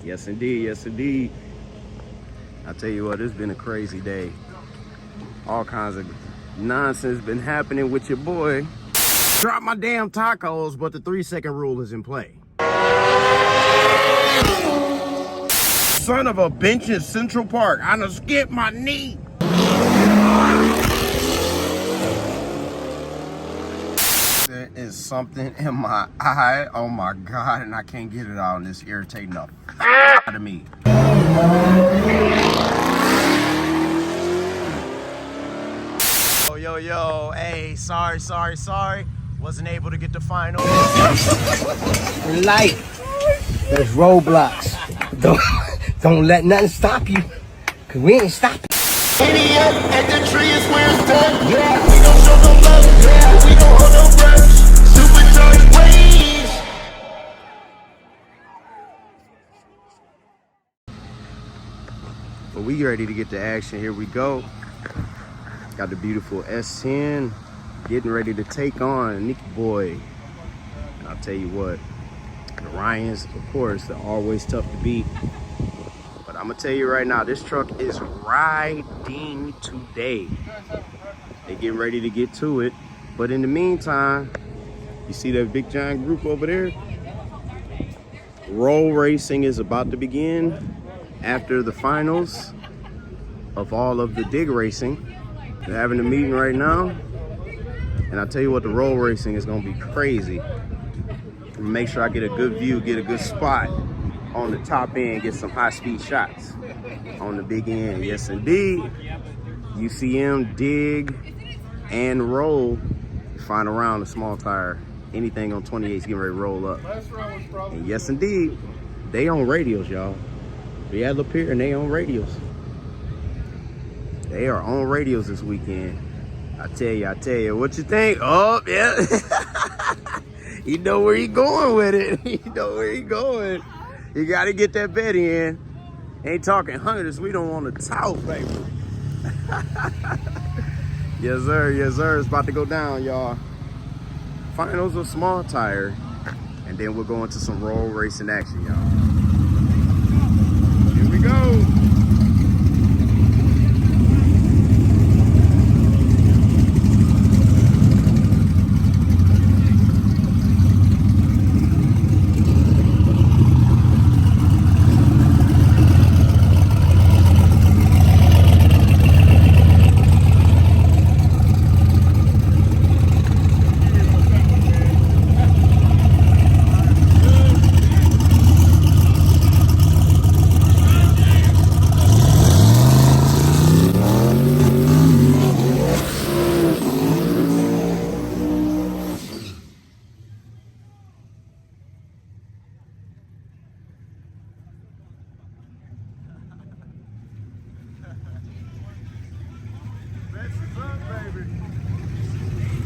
Yes, indeed. Yes, indeed. I tell you what, it's been a crazy day. All kinds of nonsense been happening with your boy. Drop my damn tacos, but the 3-second rule is in play. Son of a bench in Central Park. I done skipped my knee. There is something in my eye. Oh my God, and I can't get it out, and it's irritating the out of me. Yo, hey, sorry. Wasn't able to get the final. Life, there's roadblocks. Don't let nothing stop you, cause we ain't stopping. Idiot at the tree is where it's done. Yeah, we don't show no love. Yeah, we don't hold no grudge. Supercharged waves. But we ready to get to action. Here we go. Got the beautiful S10 getting ready to take on Nicky Boy. And I'll tell you what, the Ryans, of course, they're always tough to beat. But I'm gonna tell you right now, this truck is riding today. They getting ready to get to it. But in the meantime, you see that big giant group over there? Roll racing is about to begin after the finals of all of the dig racing. They're having a meeting right now. And I'll tell you what, the roll racing is gonna be crazy. Make sure I get a good view, get a good spot on the top end, get some high-speed shots on the big end. Yes, indeed. UCM, dig, and roll. Final round, a small tire. Anything on 28 is getting ready to roll up. And yes, indeed, they on radios, y'all. We at Lapeer and they on radios. They are on radios this weekend. I tell you, what you think? Oh, yeah. You know where he going with it. You know where he going. You got to get that bet in. Ain't talking hundreds. We don't want to talk, baby. Yes, sir. Yes, sir. It's about to go down, y'all. Finals of small tire. And then we'll go into some roll racing action, y'all. Here we go.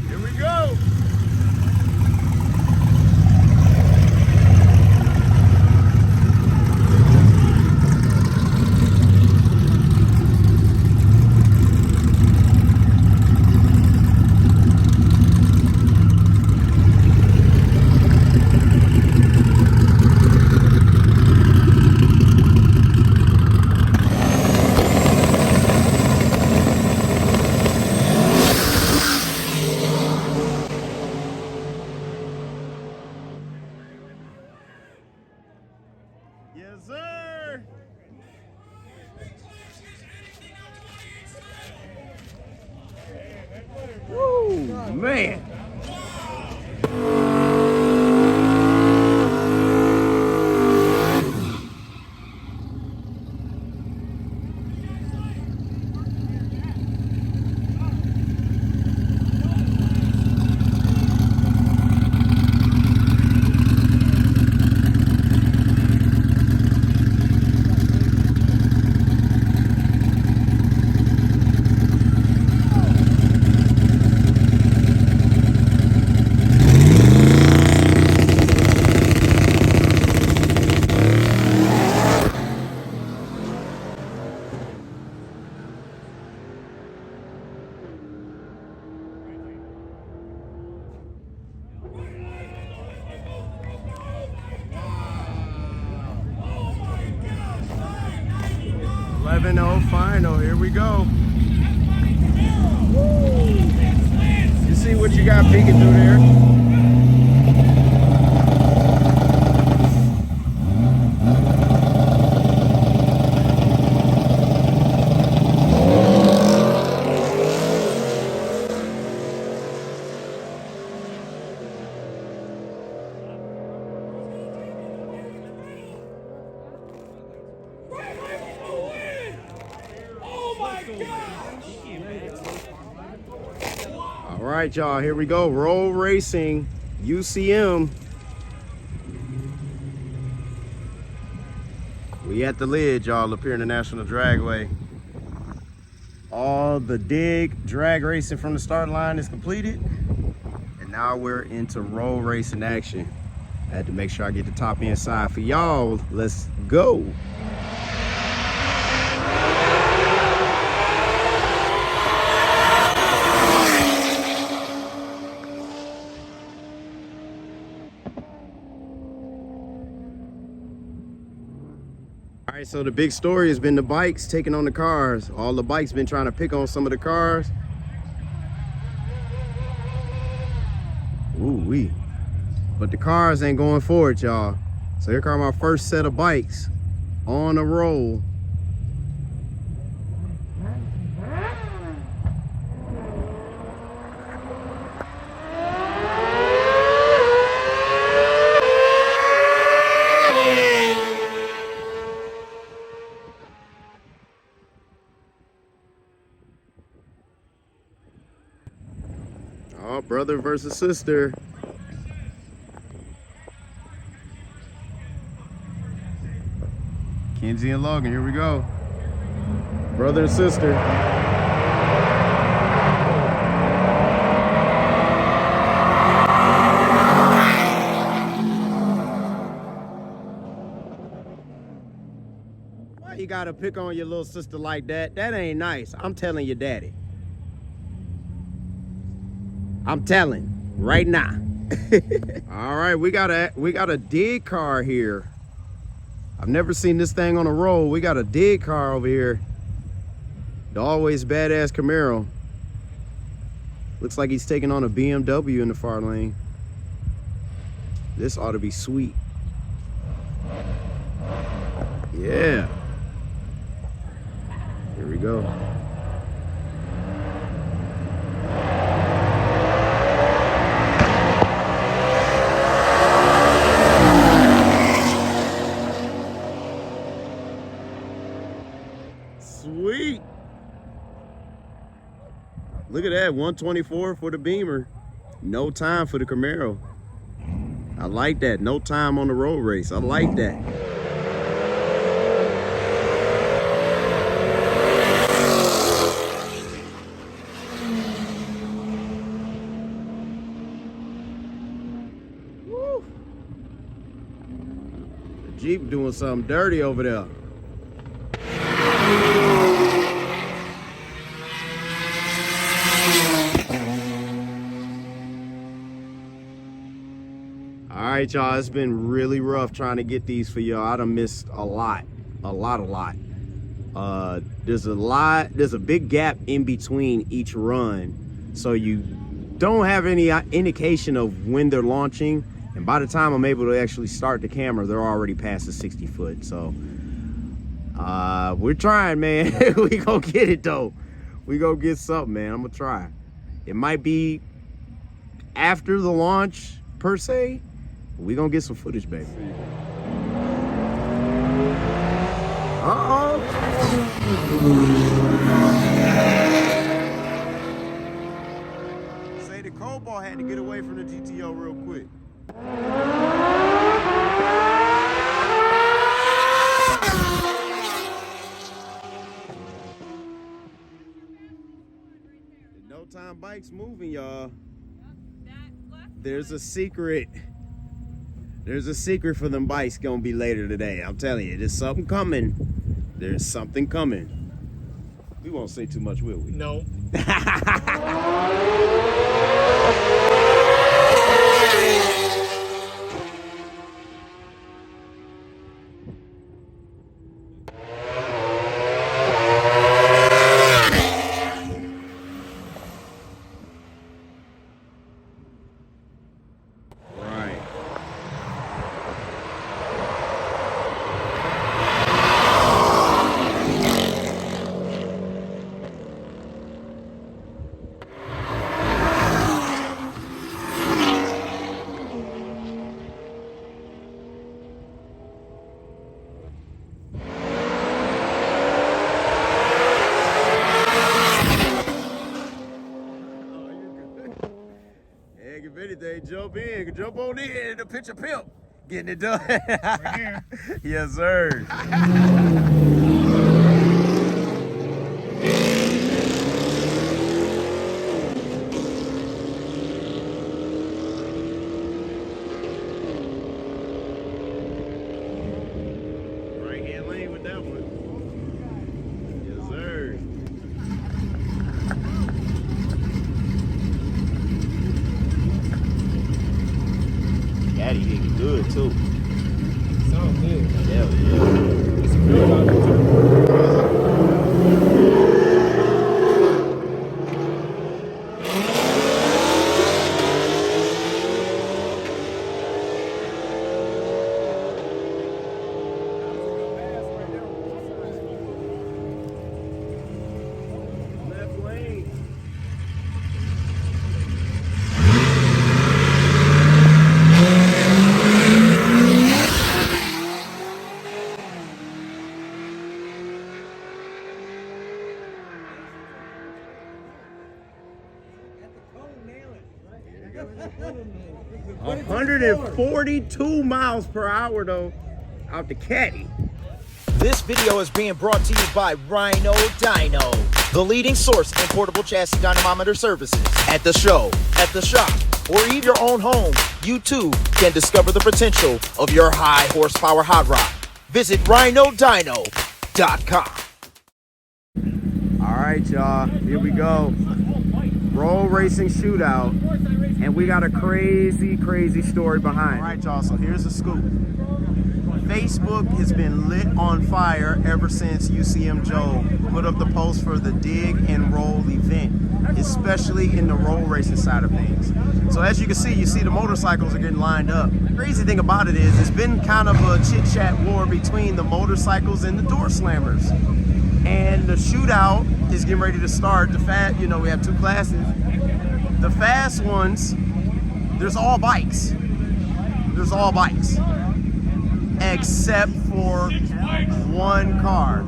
Here we go. Yes, sir. Woo, man. 11-0 final. Here we go. You see what you got peeking through there? All right, y'all, here we go. Roll racing, UCM. We at the lid, y'all, Lapeer International Dragway. All the dig drag racing from the start line is completed. And now we're into roll racing action. I had to make sure I get the top end side for y'all. Let's go. All right, so the big story has been the bikes taking on the cars. All the bikes been trying to pick on some of the cars. Ooh-wee. But the cars ain't going for it, y'all. So here come our first set of bikes on a roll. Oh, brother versus sister. Kenzie and Logan, here we go. Brother and sister. Why you gotta pick on your little sister like that? That ain't nice. I'm telling your daddy. I'm telling right now. All right, we got a dig car here. I've never seen this thing on a roll. We got a dig car over here. The always badass Camaro. Looks like he's taking on a BMW in the far lane. This ought to be sweet. Yeah. Here we go. Sweet. Look at that, 124 for the Beamer. No time for the Camaro. I like that. No time on the road race. I like that. Woo. The Jeep doing something dirty over there. All right, y'all, it's been really rough trying to get these for y'all. I done missed a lot. There's a big gap in between each run, so you don't have any indication of when they're launching, and by the time I'm able to actually start the camera, they're already past the 60 foot. So we're trying, man. We gonna get it though. We gonna get something, man. I'm gonna try. It might be after the launch per se. We gonna get some footage, baby. Uh-oh. Say the Cobalt had to get away from the GTO real quick. The No Time bike's moving, y'all. There's a secret. There's a secret for them bikes gonna be later today. I'm telling you, there's something coming. There's something coming. We won't say too much, will we? No. jump on in the picture pimp. Getting it done. Right here. Yes, sir. Right-hand lane with that one. Yes, sir. Caddy hitting good too. Sound good. Hell yeah. It's a good job too. 142 miles per hour though, out the caddy. This video is being brought to you by Rhino Dyno, the leading source in portable chassis dynamometer services. At the show, at the shop, or even your own home, you too can discover the potential of your high horsepower hot rod. Visit rhinodyno.com. All right, y'all, here we go. Roll racing shootout, and we got a crazy story behind it. All right, y'all, so here's the scoop. Facebook has been lit on fire ever since UCM Joe put up the post for the Dig and Roll event, especially in the roll racing side of things. So as you can see, the motorcycles are getting lined up. The crazy thing about it is it's been kind of a chit-chat war between the motorcycles and the door slammers. And the shootout is getting ready to start. We have two classes. The fast ones, there's all bikes. Except for one car.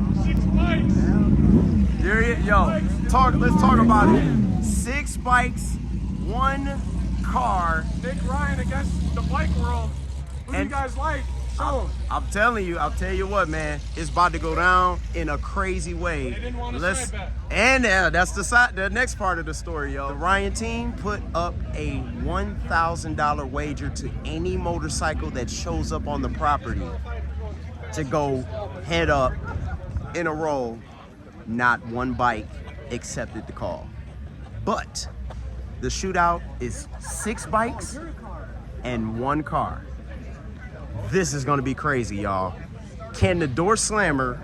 Let's talk about it. 6 bikes, 1 car. Nick Ryan against the bike world. Who do you guys like? Show them. I'll tell you what, man, it's about to go down in a crazy way. They didn't want to side bet. And that's the next part of the story, yo. The Ryan team put up a $1,000 wager to any motorcycle that shows up on the property to go head up in a row. Not one bike accepted the call. But the shootout is 6 bikes and 1 car. This is gonna be crazy, y'all. Can the door slammer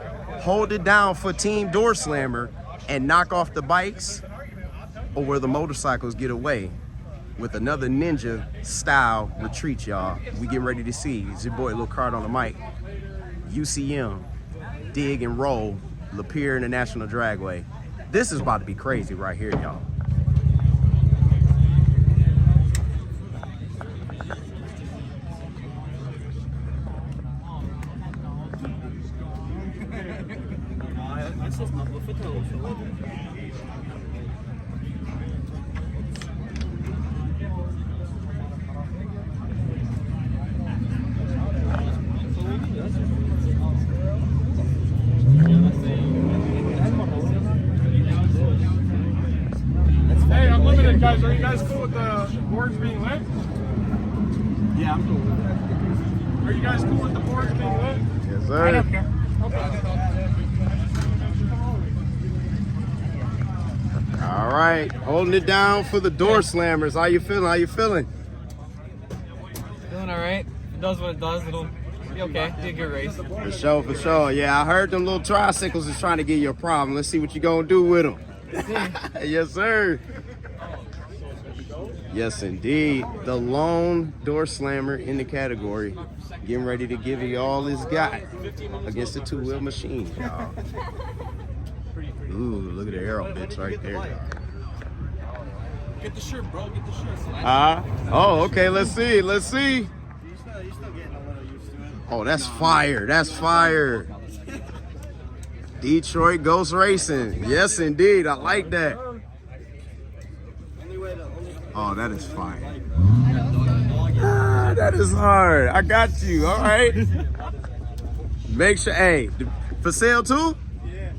hold it down for Team Door Slammer and knock off the bikes? Or will the motorcycles get away with another ninja style retreat, y'all? We getting ready to see. It's your boy Lil Card on the mic. UCM, Dig and Roll, Lapeer International Dragway. This is about to be crazy right here, y'all. Hey, Unlimited guys, are you guys cool with the boards being lit? Yeah, I'm cool. Are you guys cool with the boards being lit? Yes, sir. I don't care. All right, holding it down for the door slammers. How you feeling? Feeling all right. It does what it does. It'll be okay. Be a good race. For sure. Yeah, I heard them little tricycles is trying to give you a problem. Let's see what you gonna do with them. Yes, sir. Yes, indeed. The lone door slammer in the category, getting ready to give you all he's got against the 2-wheel machine, y'all. Ooh, look at the arrow bits right there, y'all. Get the shirt, bro. Get the shirt. Oh, okay. Let's see. Oh, that's fire. Detroit Ghost Racing. Yes, indeed. I like that. Oh, that is fire. That is hard. I got you. All right. Make sure. Hey, for sale too? Yeah.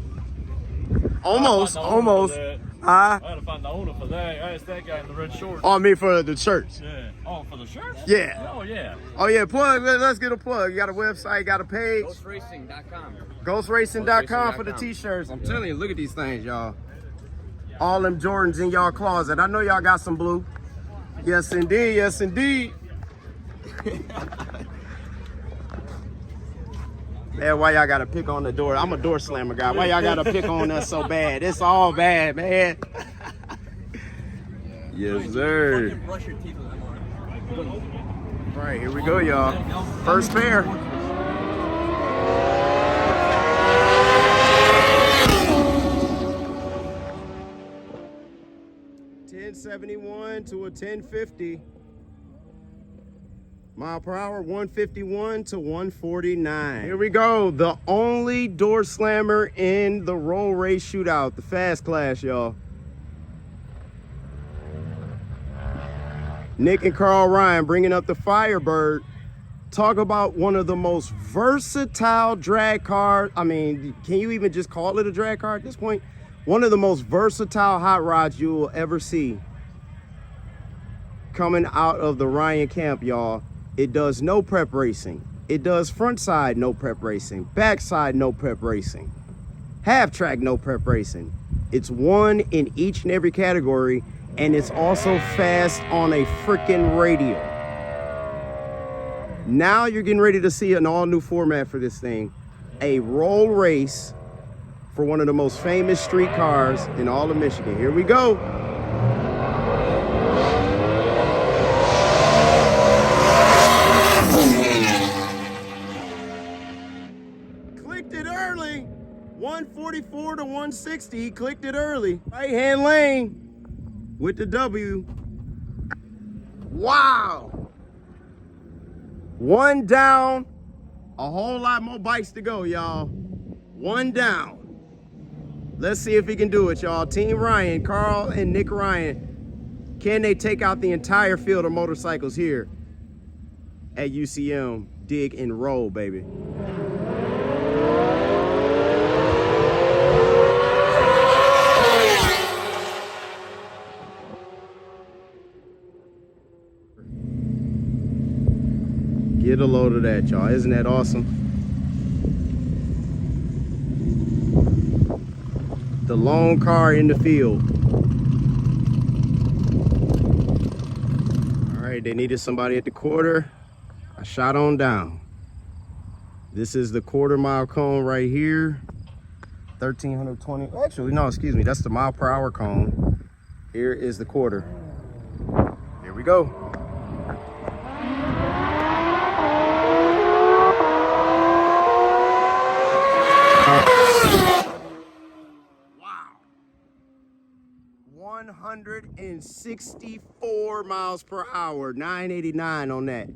Almost. I had to find the owner for that. I asked that guy in the red shorts. Oh, I mean for the shirts. Yeah. Oh, for the shirts? Yeah. Oh, yeah. Oh yeah. Plug. Let's get a plug. You got a website. Got a page. GhostRacing.com. GhostRacing.com for the t-shirts. I'm telling you, look at these things, y'all. All them Jordans in y'all closet. I know y'all got some blue. Yes, indeed. Yes, indeed. Man, why y'all gotta pick on the door? I'm a door slammer guy. Why y'all gotta pick on us so bad? It's all bad, man. Yes, sir. Brush your teeth with them on. All right, here we go, y'all. First pair. $10.71 to a $10.50. Mile per hour, 151 to 149. Here we go. The only door slammer in the roll race shootout, the fast class, y'all. Nick and Carl Ryan bringing up the Firebird. Talk about one of the most versatile drag cars. I mean, can you even just call it a drag car at this point? One of the most versatile hot rods you will ever see coming out of the Ryan camp, y'all. It does no prep racing. It does front side no prep racing, back side no prep racing, half track no prep racing. It's one in each and every category, and it's also fast on a freaking radio. Now you're getting ready to see an all new format for this thing. A roll race for one of the most famous street cars in all of Michigan. Here we go. Clicked it early. 144 to 160. He clicked it early. Right hand lane with the W. Wow. One down. A whole lot more bikes to go, y'all. One down. Let's see if he can do it, y'all. Team Ryan, Carl and Nick Ryan. Can they take out the entire field of motorcycles here at UCM? Dig and roll, baby. Get a load of that, y'all. Isn't that awesome? The lone car in the field. All right, they needed somebody at the quarter. I shot on down. This is the quarter-mile cone right here. 1,320. Actually, no, excuse me. That's the mile per hour cone. Here is the quarter. Here we go. Wow. 164 miles per hour, 989 on that.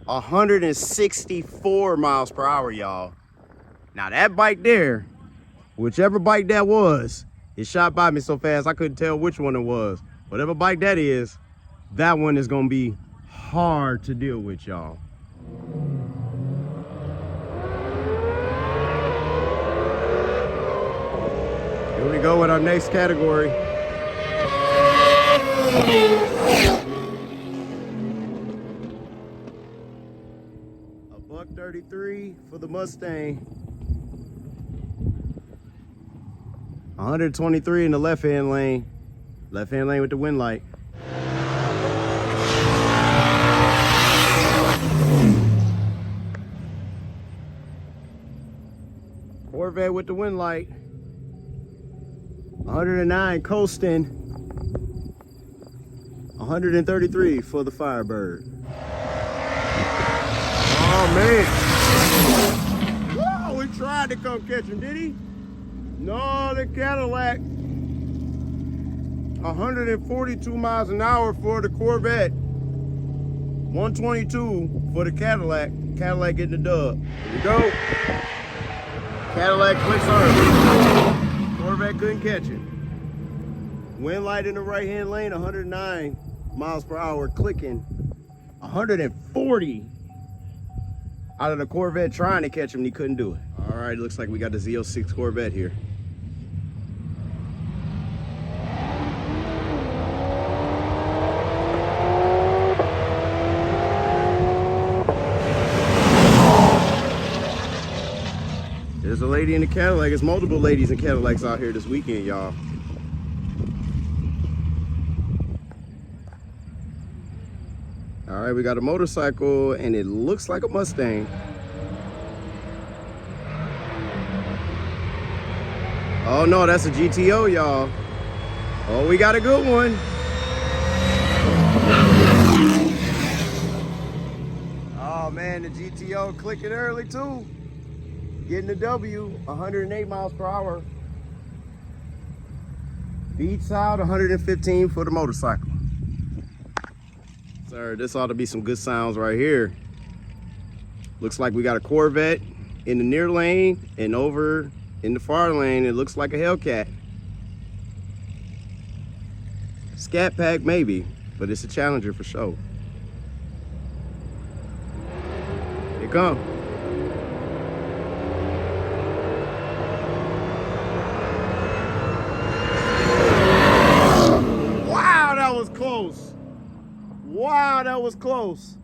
164 miles per hour, y'all. Now that bike there, whichever bike that was, it shot by me so fast I couldn't tell which one it was. Whatever bike that is, that one is gonna be hard to deal with, y'all. Here we go with our next category. A $133 for the Mustang. 123 in the left-hand lane. Left-hand lane with the wind light. Corvette with the wind light. 109 coasting. 133 for the Firebird. Oh man. Whoa, he tried to come catch him, did he? No, the Cadillac. 142 miles an hour for the Corvette. 122 for the Cadillac. Cadillac getting the dub. Here we go. Cadillac clicks early. Corvette couldn't catch it. Wind light in the right-hand lane, 109 miles per hour, clicking. 140 out of the Corvette trying to catch him, and he couldn't do it. All right, looks like we got the Z06 Corvette here. There's a lady in the Cadillac. There's multiple ladies in Cadillacs out here this weekend, y'all. All right, we got a motorcycle, and it looks like a Mustang. Oh no, that's a GTO, y'all. Oh, we got a good one. Oh man, the GTO clicking early too. Getting the W, 108 miles per hour. Beats out 115 for the motorcycle. Sir, this ought to be some good sounds right here. Looks like we got a Corvette in the near lane, and over in the far lane, it looks like a Hellcat. Scat Pack maybe, but it's a Challenger for sure. Here it come. Wow, that was close. Wow, that was close.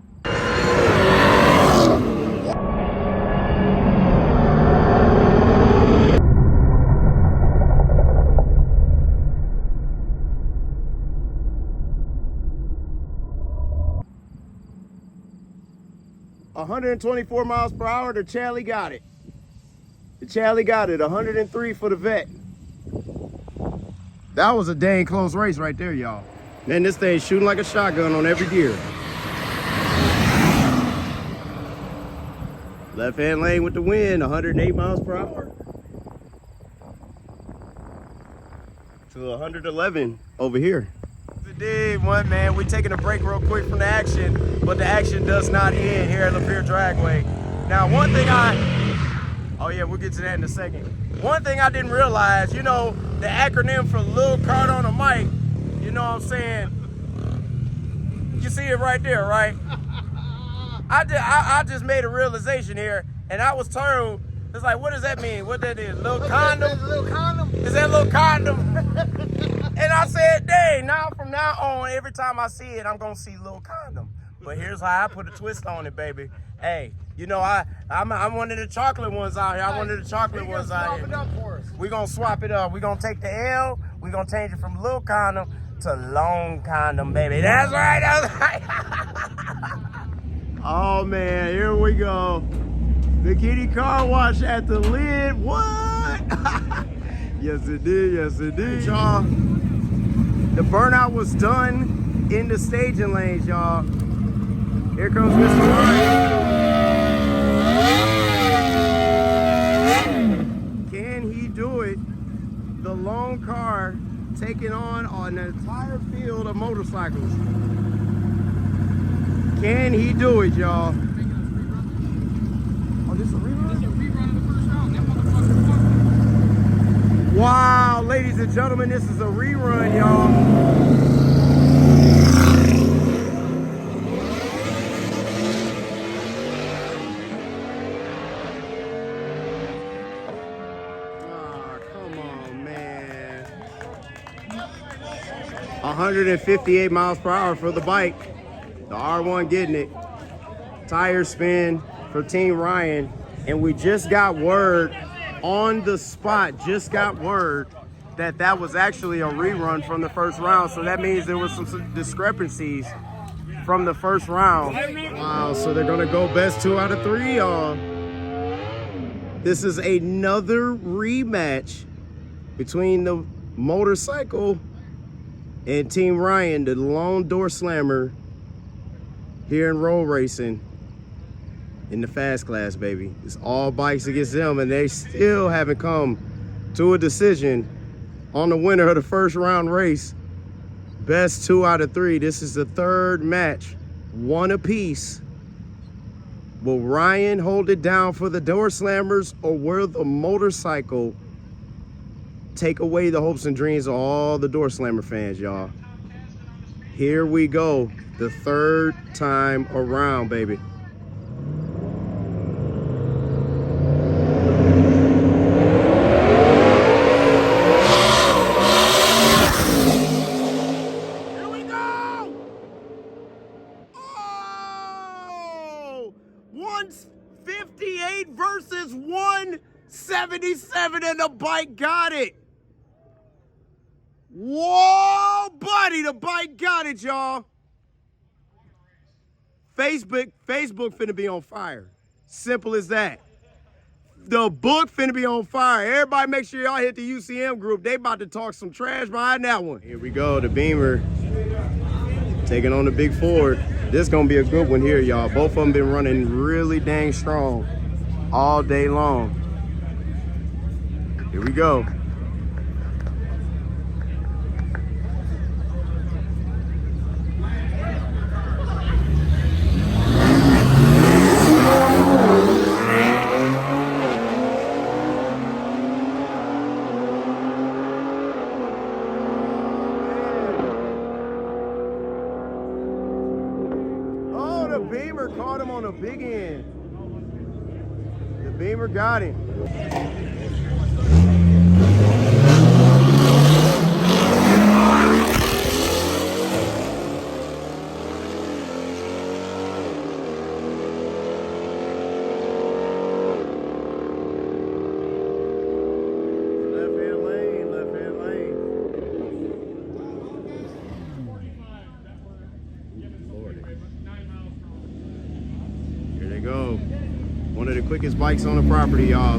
124 miles per hour, the Charlie got it. The Charlie got it, 103 for the vet. That was a dang close race right there, y'all. Man, this thing's shooting like a shotgun on every gear. Left-hand lane with the wind, 108 miles per hour. To 111 over here. Indeed, one man, we're taking a break real quick from the action, but the action does not end here at Lapeer Dragway. Now, one thing oh yeah, we'll get to that in a second. One thing I didn't realize, you know, the acronym for Lil Card on a Mic, you know what I'm saying? You see it right there, right? I just made a realization here, and I was told, it's like, what does that mean? What that is? Little condom? Little condom? Is that little condom? And I said, dang, now from now on, every time I see it, I'm gonna see little condom. But here's how I put a twist on it, baby. Hey, you know, I'm one of the chocolate ones out here. I'm one of the chocolate ones out here. We're gonna swap it up. We're gonna take the L, we're gonna change it from little condom to long condom, baby. That's right, that's right. Oh man, here we go. The kitty car wash at the lid. What? Yes it did, yes it did. Y'all, the burnout was done in the staging lanes, y'all. Here comes Mr. Ryan. Can he do it? The lone car taking on an entire field of motorcycles. Can he do it, y'all? Oh, this is a rerun? This is a rerun of the first round. That motherfucker fucked. Wow, ladies and gentlemen, this is a rerun, y'all. Oh, come on, man. 158 miles per hour for the bike. The R1 getting it. Tire spin for Team Ryan. And we just got word on the spot, that that was actually a rerun from the first round. So that means there was some discrepancies from the first round. Wow, so they're gonna go best 2 out of 3, y'all. This is another rematch between the motorcycle and Team Ryan, the lone door slammer here in road racing in the fast class, baby. It's all bikes against them, and they still haven't come to a decision on the winner of the first round race. Best 2 out of 3. This is the third match, 1 apiece. Will Ryan hold it down for the door slammers, or will the motorcycle take away the hopes and dreams of all the door slammer fans, y'all? Here we go. the third time around, baby. Here we go! Oh! 158 versus 177, and the bike got it. Whoa, buddy, the bike got it, y'all. Facebook finna be on fire. Simple as that. The book finna be on fire. Everybody make sure y'all hit the UCM group. They about to talk some trash behind that one. Here we go, the Beamer taking on the big Ford. This gonna be a good one here, y'all. Both of them been running really dang strong all day long. Here we go. The Beamer caught him on the big end. The Beamer got him. Left-hand lane, left-hand lane. Lordy. Here they go. One of the quickest bikes on the property, y'all.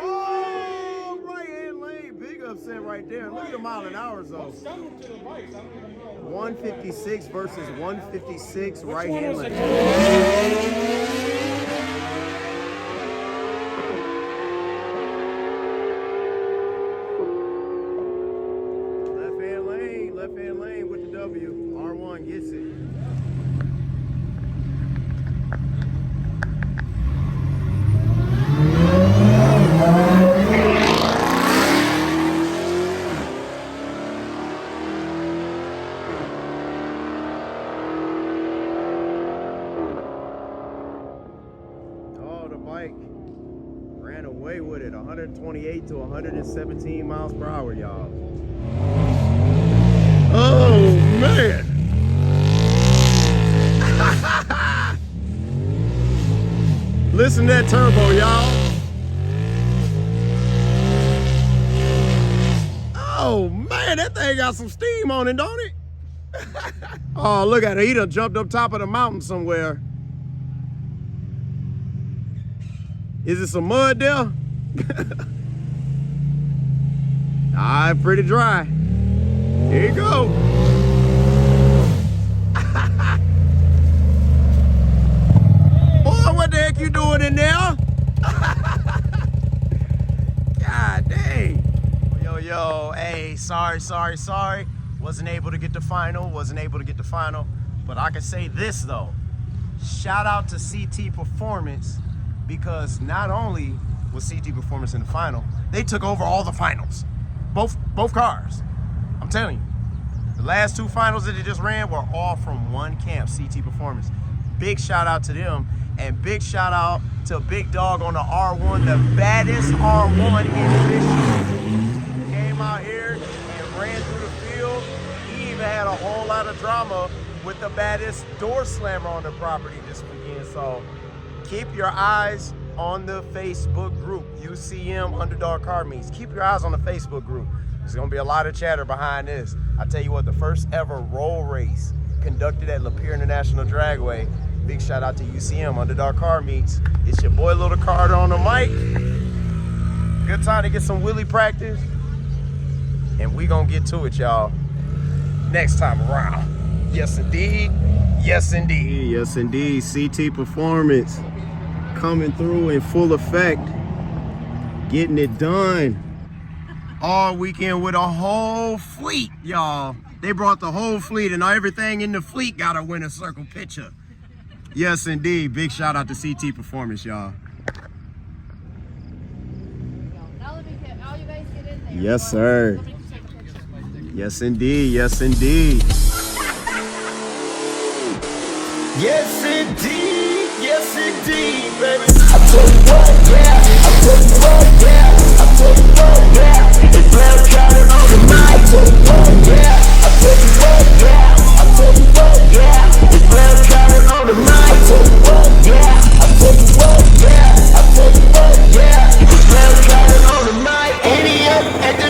Oh, right-hand lane. Big upset right there. Look at the mile an hour zone. 156 versus 156 right-hand lane. Left-hand lane with the W. R1 gets it. Oh, the bike ran away with it. 128 to 117 miles per hour, y'all. Oh, man. Listen to that turbo, y'all. Oh, man, that thing got some steam on it, don't it? Oh, look at it. He done jumped up top of the mountain somewhere. Is it some mud there? All right, pretty dry. Here you go. Boy, what the heck you doing in there? God dang. Yo, hey, sorry. Wasn't able to get the final, But I can say this though. Shout out to CT Performance, because not only was CT Performance in the final, they took over all the finals. Both cars. I'm telling you, the last two finals that they just ran were all from one camp, CT Performance. Big shout out to them, and big shout out to Big Dog on the R1, the baddest R1 in Michigan. Came out here and ran through the field. He even had a whole lot of drama with the baddest door slammer on the property this weekend. So keep your eyes on the Facebook group, UCM Underdog Car Meets. Keep your eyes on the Facebook group. There's gonna be a lot of chatter behind this. I tell you what, the first ever roll race conducted at Lapeer International Dragway. Big shout out to UCM Underdog Car Meets. It's your boy Little Carter on the mic. Good time to get some wheelie practice. And we gonna get to it, y'all, next time around. Yes, indeed. Yes, indeed. Yes, indeed. CT Performance coming through in full effect. Getting it done all weekend with a whole fleet, y'all. They brought the whole fleet, and everything in the fleet got a winner circle picture. Yes, indeed. Big shout out to CT Performance, y'all. Yes, sir. Yes, indeed. Yes, indeed. Yes, indeed. Yes, indeed, baby. I tell you what, yeah. I tell you what, yeah. I tell you what, yeah. It's Black Cotton on the mic. I tell you what, yeah. I tell you what, yeah. I tell you what, yeah. It's Black Cotton on the mic. I tell you what, yeah. I tell you what, yeah. I tell you what, yeah. It's Black Cotton on the mic. Idiot at the